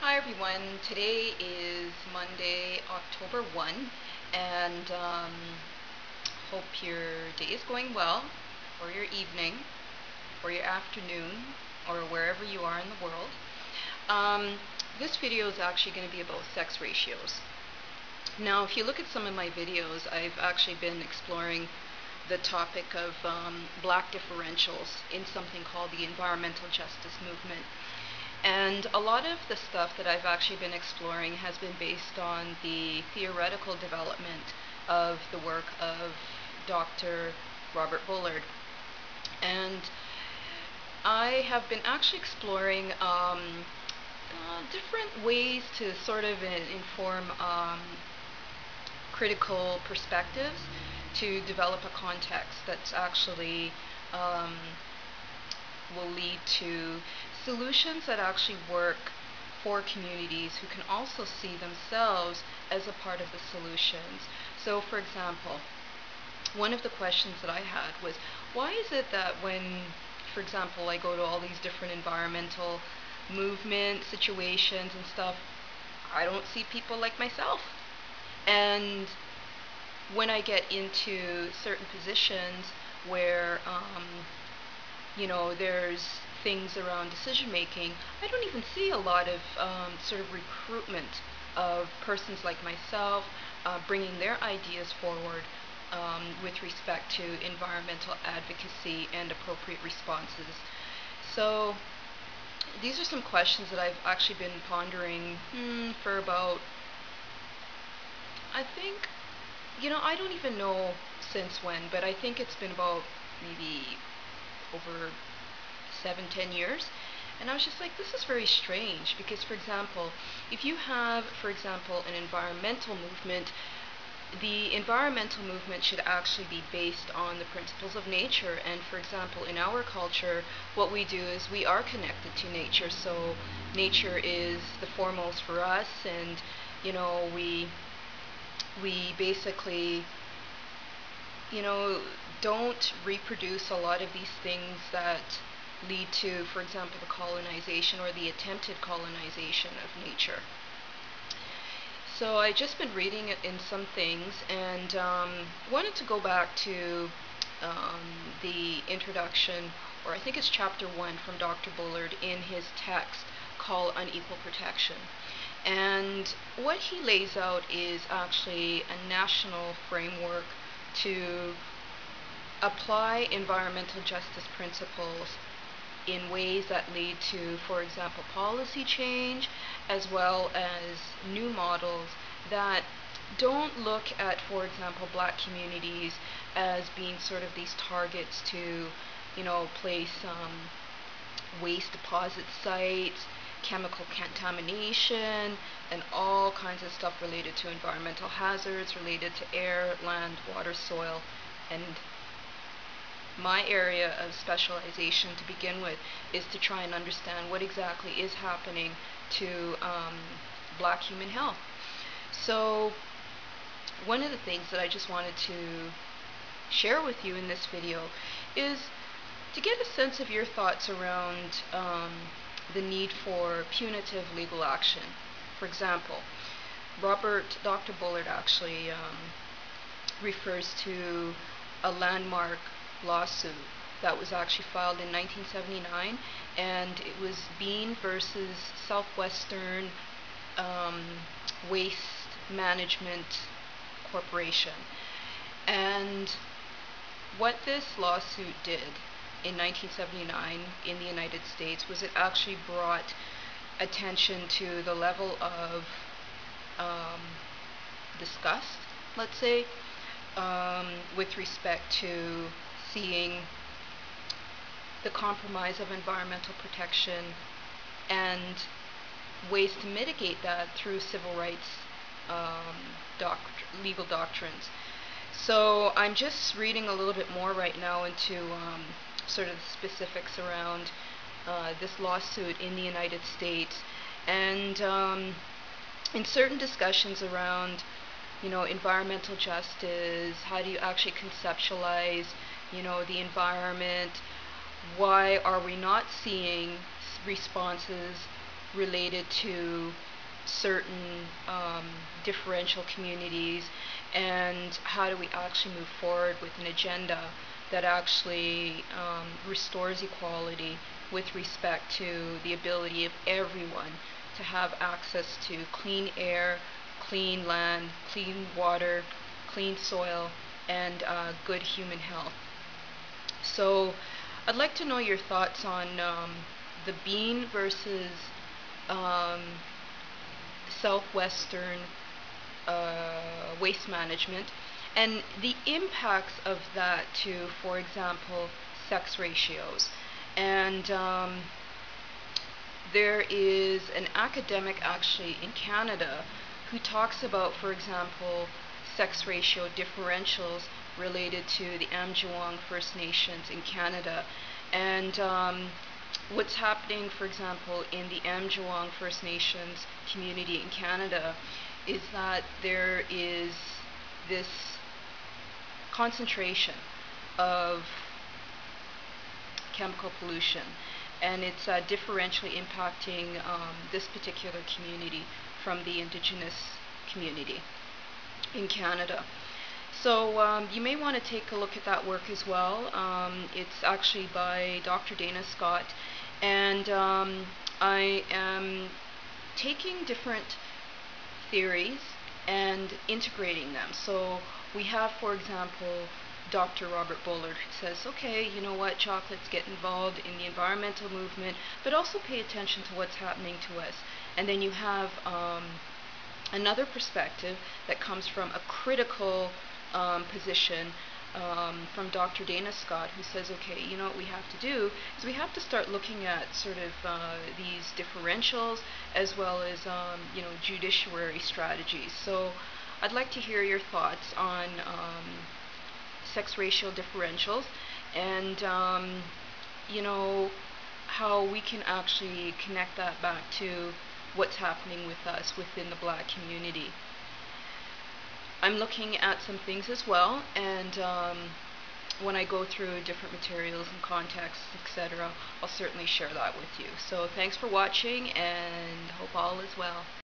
Hi everyone, today is Monday, October 1, and hope your day is going well, or your evening, or your afternoon, or wherever you are in the world. Um, this video is actually going to be about sex ratios. Now, if you look at some of my videos, I've actually been exploring the topic of black differentials in something called the environmental justice movement. And a lot of the stuff that I've actually been exploring has been based on the theoretical development of the work of Dr. Robert Bullard. And I have been actually exploring different ways to sort of inform critical perspectives to develop a context that's actually will lead to solutions that actually work for communities who can also see themselves as a part of the solutions. So, for example, one of the questions that I had was, why is it that when, for example, I go to all these different environmental movement situations and stuff, I don't see people like myself? And when I get into certain positions where there's things around decision making, I don't even see a lot of sort of recruitment of persons like myself bringing their ideas forward with respect to environmental advocacy and appropriate responses. So these are some questions that I've actually been pondering for about, I think, I don't even know since when, but I think it's been about maybe over 7, 10 years. And I was just like, this is very strange because, for example, if you have, for example, an environmental movement, the environmental movement should actually be based on the principles of nature. And for example, in our culture, what we do is we are connected to nature. So nature is the foremost for us, and we basically don't reproduce a lot of these things that lead to, for example, the colonization or the attempted colonization of nature. So I just been reading it in some things and wanted to go back to the introduction, or I think it's chapter 1 from Dr. Bullard in his text called Unequal Protection. And what he lays out is actually a national framework to apply environmental justice principles in ways that lead to, for example, policy change, as well as new models that don't look at, for example, black communities as being sort of these targets to, place waste deposit sites, chemical contamination, and all kinds of stuff related to environmental hazards, related to air, land, water, soil. And my area of specialization to begin with is to try and understand what exactly is happening to black human health. So one of the things that I just wanted to share with you in this video is to get a sense of your thoughts around the need for punitive legal action. For example, Dr. Bullard actually refers to a landmark lawsuit that was actually filed in 1979, and it was Bean versus Southwestern Waste Management Corporation. And what this lawsuit did in 1979 in the United States was it actually brought attention to the level of disgust, let's say, with respect to seeing the compromise of environmental protection and ways to mitigate that through civil rights legal doctrines. So I'm just reading a little bit more right now into sort of the specifics around this lawsuit in the United States, and in certain discussions around environmental justice, how do you actually conceptualize the environment, why are we not seeing responses related to certain differential communities, and how do we actually move forward with an agenda that actually restores equality with respect to the ability of everyone to have access to clean air, clean land, clean water, clean soil, and good human health. So I'd like to know your thoughts on the bean versus um, southwestern waste management, and the impacts of that to, for example, sex ratios. And there is an academic actually in Canada who talks about, for example, sex ratio differentials related to the aamjiwnaang First Nations in Canada. And what's happening, for example, in the aamjiwnaang First Nations community in Canada is that there is this concentration of chemical pollution, and it's differentially impacting this particular community from the indigenous community in Canada. So you may want to take a look at that work as well. It's actually by Dr. Dayna Scott, and I am taking different theories and integrating them. So we have, for example, Dr. Robert Bullard, who says, okay, you know what, chocolates, get involved in the environmental movement, but also pay attention to what's happening to us. And then you have another perspective that comes from a critical position from Dr. Dayna Scott, who says, okay, you know what we have to do is we have to start looking at sort of these differentials as well as judiciary strategies. So I'd like to hear your thoughts on sex ratio differentials, and how we can actually connect that back to what's happening with us within the Black community. I'm looking at some things as well, and when I go through different materials and contexts, etc., I'll certainly share that with you. So thanks for watching, and hope all is well.